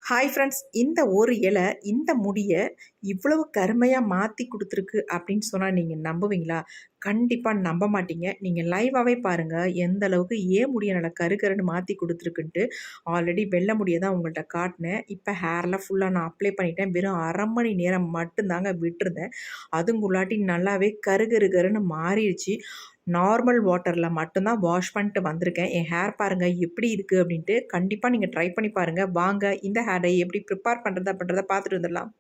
Hi friends, இந்த ஒரு இலை இந்த முடிய இவ்வளவு கருமையா மாத்தி குடுத்துருக்கு அப்படின்னு சொன்னா நீங்க நம்புவீங்களா? கண்டிப்பா நம்ப மாட்டீங்க. நீங்க லைவாவே பாருங்க. எந்த அளவுக்கு ஏன் முடிய நல்லா கருன்னு மாத்தி குடுத்துருக்குன்ட்டு. ஆல்ரெடி வெள்ள முடிய தான் உங்கள்ட்ட காட்டுனேன். இப்ப ஹேர்லாம் ஃபுல்லா நான் அப்ளை பண்ணிட்டேன். வெறும் 1/2 மணி நேரம் மட்டும் தாங்க விட்டுருந்தேன். அதுங்குள்ளாட்டி நல்லாவே கருன்னு மாறிடுச்சு. நார்மல் வாட்டர்ல மட்டும் தான் வாஷ் பண்ணிட்டு வந்திருக்கேன். என் ஹேர் பாருங்க எப்படி இருக்கு அப்படின்ட்டு. கண்டிப்பா நீங்க ட்ரை பண்ணி பாருங்க. வாங்க இந்த ஹேர் டை எப்படி ப்ரிப்பேர் பண்றது அப்படின்றத பார்த்துட்டு வந்துடலாம்.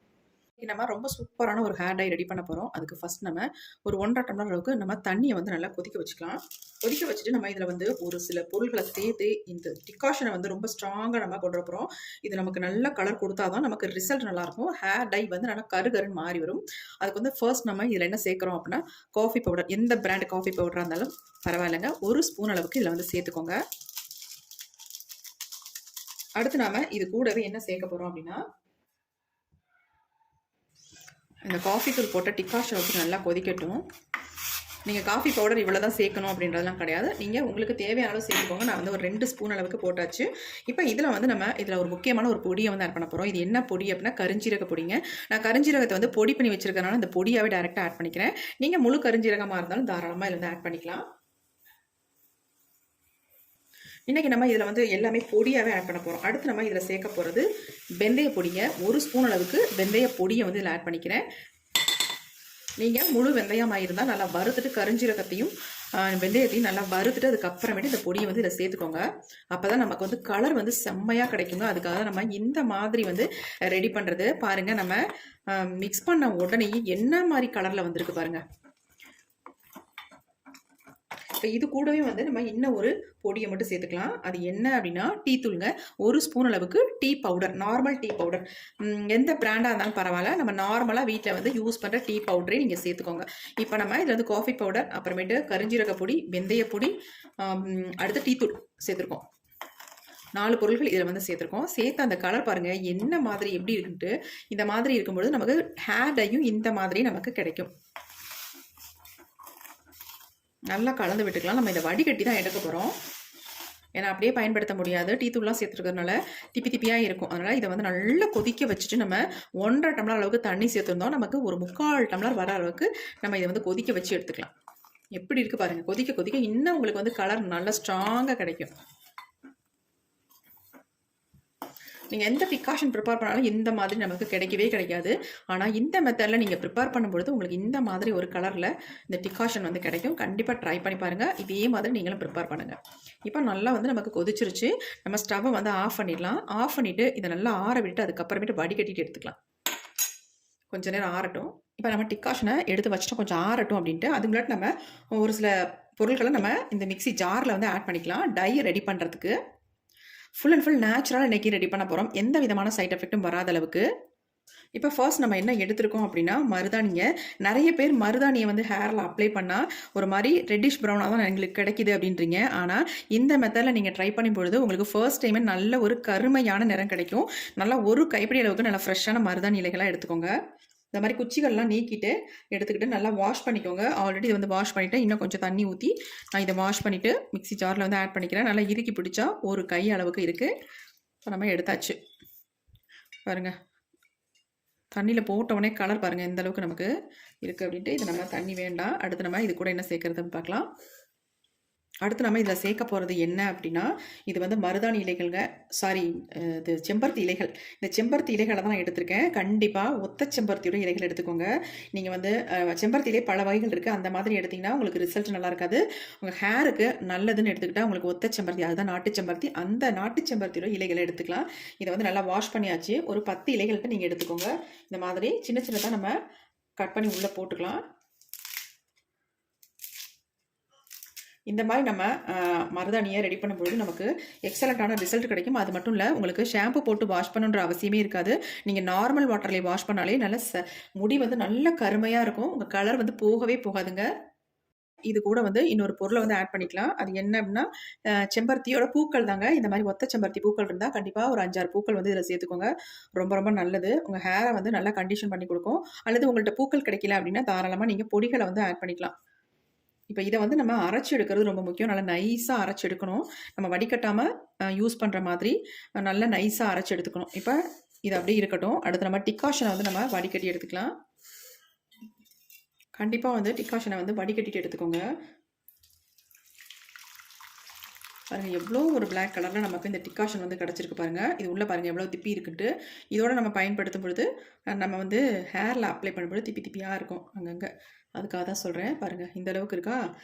இன்னைக்கு நம்ம ரொம்ப சூப்பரான ஒரு ஹேர் டை ரெடி பண்ண போகிறோம். அதுக்கு ஃபர்ஸ்ட் நம்ம ஒரு 1 1/2 டம்ளர் அளவுக்கு நம்ம தண்ணியை வந்து நல்லா கொதிக்க வச்சுக்கலாம். கொதிக்க வச்சுட்டு நம்ம இதில் வந்து ஒரு சில பொருட்களை சேர்த்து இந்த டிகாஷனை வந்து ரொம்ப ஸ்ட்ராங்காக நம்ம கொண்டு போகிறோம். இது நமக்கு நல்ல கலர் கொடுத்தா தான் நமக்கு ரிசல்ட் நல்லாயிருக்கும். ஹேர் டை வந்து நல்லா கருன்னு மாறி வரும். அதுக்கு வந்து ஃபர்ஸ்ட் நம்ம இதில் என்ன சேர்க்குறோம் அப்படின்னா, காஃபி பவுடர், எந்த பிராண்ட் காஃபி பவுடராக இருந்தாலும் பரவாயில்லைங்க, 1 ஸ்பூன் அளவுக்கு இதில் வந்து சேர்த்துக்கோங்க. அடுத்து நாம இது கூடவே என்ன சேர்க்க போகிறோம் அப்படின்னா, இந்த காஃபி தூள் போட்ட டிகாஷன் வச்சு நல்லா கொதிக்கட்டும். நீங்கள் காஃபி பவுடர் இவ்வளோ தான் சேர்க்கணும் அப்படின்றதெல்லாம் கிடையாது. நீங்கள் உங்களுக்கு தேவையான அளவு சேர்த்துக்கோங்க. நான் வந்து ஒரு 2 ஸ்பூன் அளவுக்கு போட்டாச்சு. இப்போ இதில் வந்து நம்ம இதில் ஒரு முக்கியமான ஒரு பொடியை வந்து ஆட் பண்ண போகிறோம். இது என்ன பொடி அப்படின்னா, கருஞ்சீரக பொடிங்க. நான் கருஞ்சீரகத்தை வந்து பொடி பண்ணி வச்சிருக்கனால இந்த பொடியாகவே டேரெக்டாக ஆட் பண்ணிக்கிறேன். நீங்கள் முழு கருஞ்சீரகமாக இருந்தாலும் தாராளமாக இதில் வந்து ஆட் பண்ணிக்கலாம். இன்றைக்கி நம்ம இதில் வந்து எல்லாமே பொடியாகவே ஆட் பண்ண போகிறோம். அடுத்து நம்ம இதில் சேர்க்க போகிறது வெந்தய பொடிங்க. 1 ஸ்பூன் அளவுக்கு வெந்தய பொடியை வந்து இதில் ஆட் பண்ணிக்கிறேன். நீங்கள் முழு வெந்தயமாக இருந்தால் நல்லா வறுத்துட்டு கருஞ்சீரகத்தையும் வெந்தயத்தையும் நல்லா வறுத்துட்டு அதுக்கப்புறமேட்டு இந்த பொடியை வந்து இதில் சேர்த்துக்கோங்க. அப்போ தான் நமக்கு வந்து கலர் வந்து செம்மையாக கிடைக்குங்க. அதுக்காக நம்ம இந்த மாதிரி வந்து ரெடி பண்ணுறது. பாருங்கள், நம்ம மிக்ஸ் பண்ண உடனே என்ன மாதிரி கலரில் வந்திருக்கு பாருங்கள். இப்போ இது கூடவே வந்து நம்ம இன்னும் ஒரு பொடியை மட்டும் சேர்த்துக்கலாம். அது என்ன அப்படின்னா, டீ தூளுங்க. 1 ஸ்பூன் அளவுக்கு tea powder, normal tea powder, எந்த பிராண்டாக இருந்தாலும் பரவாயில்ல. நம்ம நார்மலாக வீட்டில் வந்து யூஸ் பண்ணுற டீ பவுடரே நீங்கள் சேர்த்துக்கோங்க. இப்போ நம்ம இதில் வந்து காஃபி பவுடர், அப்புறமேட்டு கருஞ்சீரக பொடி, வெந்தய பொடி, அடுத்து டீ தூள் சேர்த்துருக்கோம். 4 பொருட்கள் இதில் வந்து சேர்த்துருக்கோம். சேர்த்து அந்த கலர் பாருங்கள் என்ன மாதிரி எப்படி இருக்குன்ட்டு. இந்த மாதிரி இருக்கும்பொழுது நமக்கு ஹேர் டையும் இந்த மாதிரி நமக்கு கிடைக்கும். நல்லா கலந்து விட்டுக்கலாம். நம்ம இதை வடிகட்டி தான் எடுக்க போகிறோம். ஏன்னா அப்படியே பயன்படுத்த முடியாது. டீ தூள்லாம் சேர்த்துருக்கிறதுனால திப்பி திப்பியாக இருக்கும். அதனால் இதை வந்து நல்லா கொதிக்க வச்சுட்டு நம்ம 1 1/2 டம்ளர் அளவுக்கு தண்ணி சேர்த்துருந்தோம். நமக்கு ஒரு 3/4 டம்ளர் வர அளவுக்கு நம்ம இதை வந்து கொதிக்க வச்சு எடுத்துக்கலாம். எப்படி இருக்குது பாருங்கள். கொதிக்க கொதிக்க இன்னும் உங்களுக்கு வந்து கலர் நல்லா ஸ்ட்ராங்காக கிடைக்கும். நீங்கள் எந்த டிகாஷன் ப்ரிப்பேர் பண்ணாலும் இந்த மாதிரி நமக்கு கிடைக்கவே கிடைக்காது. ஆனால் இந்த மெத்தடில் நீங்கள் ப்ரிப்பேர் பண்ணும்பொழுது உங்களுக்கு இந்த மாதிரி ஒரு கலரில் இந்த டிகாஷன் வந்து கிடைக்கும். கண்டிப்பாக ட்ரை பண்ணி பாருங்கள். இதே மாதிரி நீங்களும் ப்ரிப்பேர் பண்ணுங்கள். இப்போ நல்லா வந்து நமக்கு கொதிச்சிருச்சு. நம்ம ஸ்டவ்வை வந்து ஆஃப் பண்ணிடலாம். ஆஃப் பண்ணிவிட்டு இதை நல்லா ஆற விட்டு அதுக்கப்புறமேட்டு வடிகட்டிட்டு எடுத்துக்கலாம். கொஞ்சம் நேரம் ஆறட்டும். இப்போ நம்ம டிகாஷனை எடுத்து வச்சுட்டோம், கொஞ்சம் ஆறட்டும் அப்படின்ட்டு. அதுக்கு முன்னாடி நம்ம ஒரு சில பொருட்களை நம்ம இந்த மிக்ஸி ஜாரில் வந்து ஆட் பண்ணிக்கலாம். டை ரெடி பண்ணுறதுக்கு ஃபுல் அண்ட் ஃபுல் நேச்சுரலாக இன்றைக்கி ரெடி பண்ண போகிறோம். எந்த விதமான சைட் எஃபெக்ட்டும் வராத அளவுக்கு. இப்போ ஃபர்ஸ்ட் நம்ம என்ன எடுத்துருக்கோம் அப்படின்னா, மருதாணிங்க. நிறைய பேர் மருதாணியை வந்து ஹேரில் அப்ளை பண்ணால் ஒரு மாதிரி ரெட்டிஷ் ப்ரௌனாக தான் எங்களுக்கு கிடைக்கிது அப்படின்றீங்க. ஆனால் இந்த மெத்தடில் நீங்கள் ட்ரை பண்ணும்பொழுது உங்களுக்கு ஃபர்ஸ்ட் டைமே நல்ல ஒரு கருமையான நிறம் கிடைக்கும். நல்லா ஒரு கைப்பிடி அளவுக்கு நல்லா ஃப்ரெஷ்ஷான மருதாணி இலைகளாக எடுத்துக்கோங்க. இந்த மாதிரி குச்சிகள்லாம் நீக்கிட்டு எடுத்துக்கிட்டு நல்லா வாஷ் பண்ணிக்கோங்க. ஆல்ரெடி இதை வந்து வாஷ் பண்ணிவிட்டு இன்னும் கொஞ்சம் தண்ணி ஊற்றி நான் இதை வாஷ் பண்ணிவிட்டு மிக்ஸி ஜாரில் வந்து ஆட் பண்ணிக்கிறேன். நல்லா இறுக்கி பிடிச்சா ஒரு கை அளவுக்கு இருக்குது. இப்போ நம்ம எடுத்தாச்சு. பாருங்கள், தண்ணியில் போட்டவுடனே கலர் பாருங்கள் எந்த அளவுக்கு நமக்கு இருக்குது அப்படின்ட்டு. இது நம்ம தண்ணி வேண்டாம். அடுத்து நம்ம இது கூட என்ன சேர்க்குறதுன்னு பார்க்கலாம். அடுத்து நம்ம இதில் சேர்க்க போகிறது என்ன அப்படின்னா, இது வந்து மருதாணி இலைகள்ங்க. சாரி, இது செம்பருத்தி இலைகள். இந்த செம்பருத்தி இலைகளை தான் நான் எடுத்திருக்கேன். கண்டிப்பாக ஒத்த செம்பருத்தியோட இலைகள் எடுத்துக்கோங்க. நீங்கள் வந்து செம்பருத்தி இலை பல வகைகள் இருக்குது. அந்த மாதிரி எடுத்திங்கன்னா உங்களுக்கு ரிசல்ட் நல்லா இருக்காது. உங்கள் ஹேருக்கு நல்லதுன்னு எடுத்துக்கிட்டால் உங்களுக்கு ஒத்த செம்பருத்தி, அதுதான் நாட்டு செம்பருத்தி, அந்த நாட்டு செம்பருத்தியோட இலைகளை எடுத்துக்கலாம். இதை வந்து நல்லா வாஷ் பண்ணியாச்சு. ஒரு 10 இலைகளுக்கு நீங்கள் எடுத்துக்கோங்க. இந்த மாதிரி சின்ன சின்னதாக நம்ம கட் பண்ணி உள்ளே போட்டுக்கலாம். இந்த மாதிரி நம்ம மருதாணியை ரெடி பண்ணும்பொழுது நமக்கு எக்ஸலண்ட்டான ரிசல்ட் கிடைக்கும். அது மட்டும் இல்லை, உங்களுக்கு ஷாம்பு போட்டு வாஷ் பண்ணுன்ற அவசியமே இருக்காது. நீங்கள் நார்மல் வாட்டர்லேயே வாஷ் பண்ணாலே நல்ல முடி வந்து நல்ல கருமையாக இருக்கும். உங்கள் கலர் வந்து போகவே போகாதுங்க. இது கூட வந்து இன்னொரு பொருளை வந்து ஆட் பண்ணிக்கலாம். அது என்ன அப்படின்னா, செம்பருத்தியோட பூக்கள் தாங்க. இந்த மாதிரி ஒத்த செம்பருத்தி பூக்கள் இருந்தால் கண்டிப்பாக ஒரு 5 6 பூக்கள் வந்து இதில் சேர்த்துக்கோங்க. ரொம்ப ரொம்ப நல்லது. உங்கள் ஹேரை வந்து நல்லா கண்டிஷன் பண்ணி கொடுக்கும். அல்லது உங்கள்கிட்ட பூக்கள் கிடைக்கல அப்படின்னா தாராளமாக நீங்கள் பொடிகளை வந்து ஆட் பண்ணிக்கலாம். இப்போ இதை வந்து நம்ம அரைச்சி எடுக்கிறது ரொம்ப முக்கியம். நல்லா நைஸாக அரைச்சி எடுக்கணும். நம்ம வடிகட்டாமல் யூஸ் பண்ணுற மாதிரி நல்லா நைஸாக அரைச்சி எடுத்துக்கணும். இப்போ இது அப்படியே இருக்கட்டும். அடுத்து நம்ம டிகாஷனை வந்து நம்ம வடிகட்டி எடுத்துக்கலாம். கண்டிப்பாக வந்து டிகாஷனை வந்து வடிகட்டிட்டு எடுத்துக்கோங்க. பாருங்கள் எவ்வளோ ஒரு பிளாக் கலரில் நமக்கு இந்த டிகாஷன் வந்து கிடச்சிருக்கு பாருங்கள். இது உள்ளே பாருங்கள் எவ்வளோ திப்பி இருக்குன்ட்டு. இதோட நம்ம பயன்படுத்தும் பொழுது நம்ம வந்து ஹேரில் அப்ளை பண்ணும்பொழுது திப்பி திப்பியாக இருக்கும் அங்கங்கே. அதுக்காக தான் சொல்கிறேன். பாருங்கள் இந்த அளவுக்கு இருக்கா.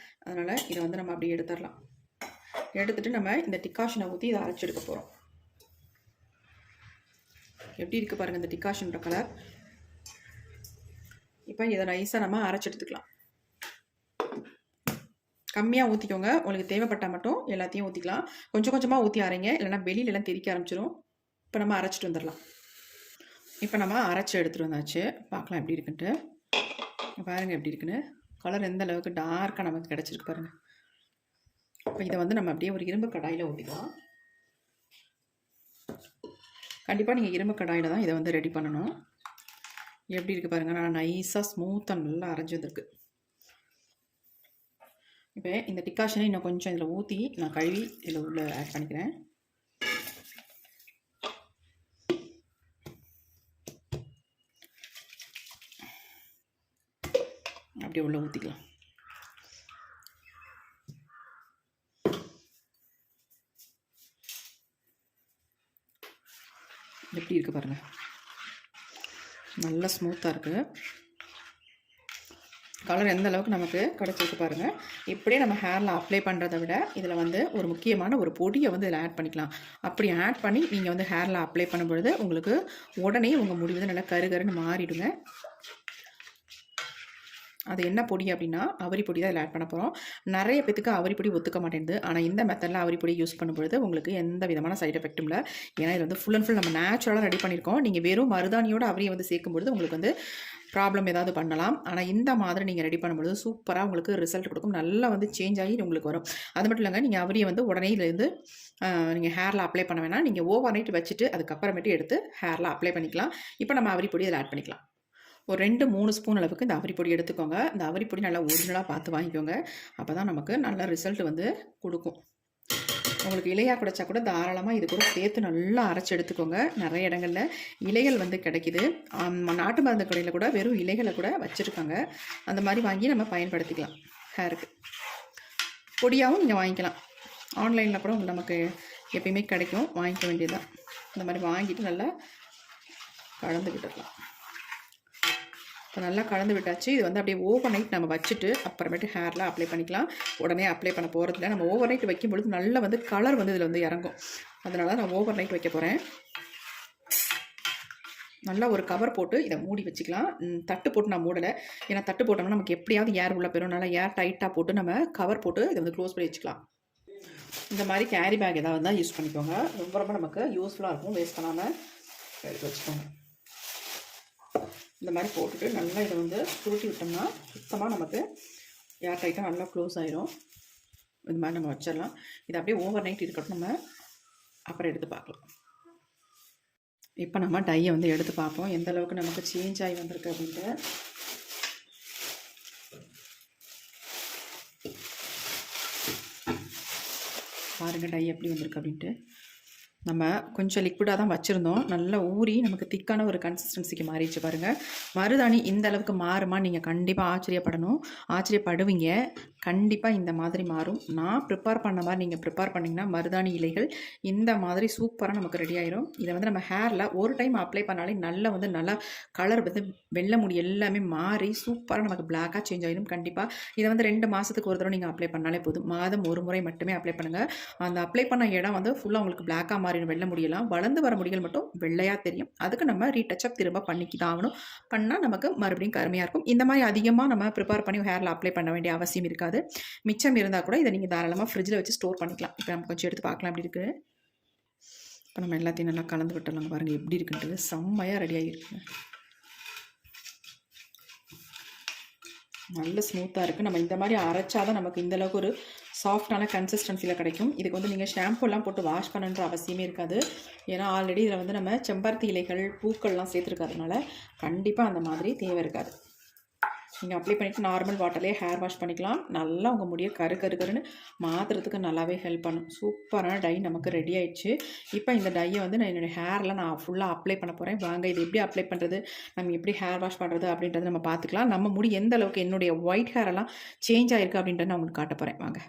அதனால் இதை வந்து நம்ம அப்படியே எடுத்துடலாம். எடுத்துகிட்டு நம்ம இந்த டிகாஷனை ஊற்றி இதை அரைச்சி எடுக்க போகிறோம். எப்படி இருக்குது பாருங்கள் இந்த டிகாஷன்ற கலர். இப்போ இதை நைஸாக நம்ம அரைச்சி எடுத்துக்கலாம். கம்மியாக ஊற்றிக்கோங்க. உங்களுக்கு தேவைப்பட்டால் மட்டும் எல்லாத்தையும் ஊற்றிக்கலாம். கொஞ்சம் கொஞ்சமாக ஊற்றி அரைங்க, இல்லைனா வெளியிலலாம் தெறிக்க ஆரம்பிச்சிடும். இப்போ நம்ம அரைச்சிட்டு வந்துடலாம். இப்போ நம்ம அரைச்சி எடுத்துகிட்டு வந்தாச்சு. பார்க்கலாம் எப்படி இருக்குன்ட்டு. பாருங்கள் எப்படி இருக்குன்னு. கலர் எந்த அளவுக்கு டார்க்காக நமக்கு கிடச்சிருக்கு பாருங்கள். இப்போ இதை வந்து நம்ம அப்படியே ஒரு இரும்பு கடாயில் ஊற்றிக்கலாம். கண்டிப்பாக நீங்கள் இரும்பு கடாயில் தான் இதை வந்து ரெடி பண்ணணும். எப்படி இருக்குது பாருங்கள். நான் நைஸாக ஸ்மூத்தாக நல்லா அரைஞ்சி வந்திருக்கு. இப்போ இந்த டிகாஷனை இன்னும் கொஞ்சம் இதில் ஊற்றி நான் கழுவி இதில் உள்ள ஆட் பண்ணிக்கிறேன். அப்படியே உள்ள ஊற்றிக்கலாம். எப்படி இருக்குது பாருங்கள். நல்லா ஸ்மூத்தாக இருக்குது. கலர் எந்த அளவுக்கு நமக்கு கிடச்சிருக்கு பாருங்கள். இப்படியே நம்ம ஹேரில் அப்ளை பண்ணுறதை விட இதில் வந்து ஒரு முக்கியமான ஒரு பொடியை வந்து இதில் ஆட் பண்ணிக்கலாம். அப்படி ஆட் பண்ணி நீங்கள் வந்து ஹேரில் அப்ளை பண்ணும்பொழுது உங்களுக்கு உடனே உங்கள் முடி வந்து நல்லா கருகருன்னு மாறிடுங்க. அது என்ன பொடி அப்படின்னா அவரி பொடி தான் இதில் ஆட் பண்ண போகிறோம். நிறைய பேத்துக்கு அவரி பொடி ஒத்துக்க மாட்டேங்குது. ஆனால் இந்த மெத்தடில் அவரி பொடி யூஸ் பண்ணும்பொழுது உங்களுக்கு எந்த விதமான சைட் எஃபெக்ட்டும் இல்லை. ஏன்னா இது வந்து ஃபுல் அண்ட் ஃபுல் நம்ம நேச்சுரலாக ரெடி பண்ணியிருக்கோம். நீங்கள் வெறும் மருதாணியோட அவரியை வந்து சேர்க்கும்பொழுது உங்களுக்கு வந்து ப்ராப்ளம் ஏதாவது பண்ணலாம். ஆனால் இந்த மாதிரி நீங்கள் ரெடி பண்ணும்பொழுது சூப்பராக உங்களுக்கு ரிசல்ட் கொடுக்கும். நல்லா வந்து சேஞ்ச் ஆகி உங்களுக்கு வரும். அது மட்டும் இல்லைங்க, நீங்கள் அவரியை வந்து உடனே இதுலேருந்து நீங்கள் ஹேரில் அப்ளை பண்ண வேணாம். நீங்கள் ஓவர் நைட் வச்சுட்டு அதுக்கப்புறமேட்டு எடுத்து ஹேரில் அப்ளை பண்ணிக்கலாம். இப்போ நம்ம அவரி பொடி இதில் ஆட் பண்ணிக்கலாம். ஒரு 2-3 ஸ்பூன் அளவுக்கு இந்த அவரி பொடி எடுத்துக்கோங்க. இந்த அவரி பொடி நல்லா ஒரிஜினலாக பார்த்து வாங்கிக்கோங்க. அப்போ தான் நமக்கு நல்ல ரிசல்ட் வந்து கொடுக்கும். உங்களுக்கு இலையாக கிடைச்சா கூட தாராளமாக இது கூட சேர்த்து நல்லா அரைச்சி எடுத்துக்கோங்க. நிறைய இடங்களில் இலைகள் வந்து கிடைக்கிது. நாட்டு மருந்து கடையில் கூட வெறும் இலைகளை கூட வச்சுருக்காங்க. அந்த மாதிரி வாங்கி நம்ம பயன்படுத்திக்கலாம் ஹேருக்கு. பொடியாகவும் நீங்கள் வாங்கிக்கலாம். ஆன்லைனில் கூட நமக்கு எப்பயுமே கிடைக்கும். வாங்கிக்க வேண்டியதுதான். இந்த மாதிரி வாங்கிட்டு நல்லா கலந்து விட்டுடலாம். இப்போ நல்லா கலந்து விட்டாச்சு. இது வந்து அப்படியே ஓவர் நைட் நம்ம வச்சுட்டு அப்புறமேட்டு ஹேரில் அப்ளை பண்ணிக்கலாம். உடனே அப்ளை பண்ண போகிறதில்ல. நம்ம ஓவர் நைட் வைக்கும்பொழுது நல்லா வந்து கலர் வந்து இதில் வந்து இறங்கும். அதனால நான் ஓவர் நைட் வைக்க போகிறேன். நல்லா ஒரு கவர் போட்டு இதை மூடி வச்சுக்கலாம். தட்டு போட்டு நான் மூடலை. ஏன்னா தட்டு போட்டோம்னா நமக்கு எப்படியாவது ஏர் உள்ள போயிடும். நல்லா ஏர் டைட்டாக போட்டு நம்ம கவர் போட்டு இதை வந்து க்ளோஸ் பண்ணி வச்சுக்கலாம். இந்த மாதிரி கேரி பேக் ஏதாவது தான் யூஸ் பண்ணிக்கோங்க. ரொம்ப ரொம்ப நமக்கு யூஸ்ஃபுல்லாக இருக்கும். வேஸ்ட் பண்ணாமல் எடுத்து வச்சுக்கோங்க. இந்த மாதிரி போட்டுட்டு நல்லா இதை வந்து சுருட்டி விட்டோம்னா சுத்தமாக நமக்கு ஏர் டைட்டாக நல்லா க்ளோஸ் ஆயிரும். இந்த மாதிரி நம்ம வச்சிடலாம். இது அப்படியே ஓவர் நைட் இருக்கட்டும். நம்ம அப்புறம் எடுத்து பார்க்கலாம். இப்போ நம்ம டையை வந்து எடுத்து பார்ப்போம் எந்த அளவுக்கு நமக்கு சேஞ்ச் ஆகி வந்திருக்கு அப்படின்ட்டு. பாருங்கள் டை எப்படி வந்திருக்கு அப்படின்ட்டு. நம்ம கொஞ்சம் லிக்விடாக தான் வச்சுருந்தோம். நல்லா ஊறி நமக்கு திக்கான ஒரு கன்சிஸ்டன்சிக்கு மாறிடுச்சு பாருங்கள். மருதாணி இந்த அளவுக்கு மாறுமா நீங்கள் கண்டிப்பாக ஆச்சரியப்படுவீங்க. கண்டிப்பாக இந்த மாதிரி மாறும். நான் ப்ரிப்பேர் பண்ண மாதிரி நீங்கள் ப்ரிப்பேர் பண்ணிங்கன்னா மருதாணி இலைகள் இந்த மாதிரி சூப்பராக நமக்கு ரெடி ஆயிரும். இதை வந்து நம்ம ஹேரில் ஒரு டைம் அப்ளை பண்ணாலே நல்லா கலர் வந்து வெள்ளை முடி எல்லாமே மாறி சூப்பராக நமக்கு பிளாக்காக சேஞ்ச் ஆகிடும். கண்டிப்பாக இதை வந்து 2 மாதத்துக்கு ஒரு தடவை நீங்கள் அப்ளை பண்ணாலே போதும். மாதம் ஒரு முறை மட்டுமே அப்ளை பண்ணுங்கள். அந்த அப்ளை பண்ண இடம் வந்து ஃபுல்லாக உங்களுக்கு பிளாக்காக மாறி வெள்ளை முடியலாம். வளர்ந்து வர முடிகள் மட்டும் வெள்ளையாக தெரியும். அதுக்கு நம்ம ரீடச்சப் திரும்ப பண்ணிக்கிதான் ஆகணும். பண்ணால் நமக்கு மறுபடியும் கருமையாக இருக்கும். இந்த மாதிரி அதிகமாக நம்ம ப்ரிப்பேர் பண்ணி ஹேரில் அப்ளை பண்ண வேண்டிய அவசியம் இருக்காது. மிச்சம் இருந்தால் கூட இதை நீங்கள் தாராளமாக ஃப்ரிட்ஜில் வச்சு ஸ்டோர் பண்ணிக்கலாம். இப்போ நம்ம கொஞ்சம் எடுத்து பார்க்கலாம் எப்படி இருக்குது. இப்போ நம்ம எல்லாத்தையும் நல்லா கலந்து விட்டுடலாம். பாருங்கள் எப்படி இருக்குன்றது செம்மையாக ரெடி ஆகிருக்குங்க. நல்ல ஸ்மூத்தாக இருக்குது. நம்ம இந்த மாதிரி அரைச்சாதான் நமக்கு இந்தளவுக்கு ஒரு சாஃப்டான கன்சிஸ்டன்சியில் கிடைக்கும். இதுக்கு வந்து நீங்கள் ஷாம்புலாம் போட்டு வாஷ் பண்ணுன்ற அவசியமே இருக்காது. ஏன்னா ஆல்ரெடி இதில் வந்து நம்ம செம்பருத்தி இலைகள் பூக்கள்லாம் சேர்த்துருக்காதனால கண்டிப்பாக அந்த மாதிரி தேவை இருக்காது. நீங்கள் அப்ளை பண்ணிவிட்டு நார்மல் வாட்டர்லேயே ஹேர் வாஷ் பண்ணிக்கலாம். நல்லா உங்கள் முடியை கரு கரு கருன்னு மாற்றுறதுக்கு நல்லாவே ஹெல்ப் பண்ணும். சூப்பரான டை நமக்கு ரெடி ஆயிடுச்சு. இப்போ இந்த டையை வந்து நான் என்னுடைய ஹேரில் நான் ஃபுல்லாக அப்ளை பண்ண போகிறேன். வாங்க இது எப்படி அப்ளை பண்ணுறது, நம்ம எப்படி ஹேர் வாஷ் பண்ணுறது அப்படின்றத நம்ம பார்த்துக்கலாம். நம்ம முடி எந்த அளவுக்கு என்னுடைய ஒயிட் ஹேரெல்லாம் சேஞ்ச் ஆகிருக்கு அப்படின்றத நான் உங்களுக்கு காட்ட போகிறேன். வாங்க.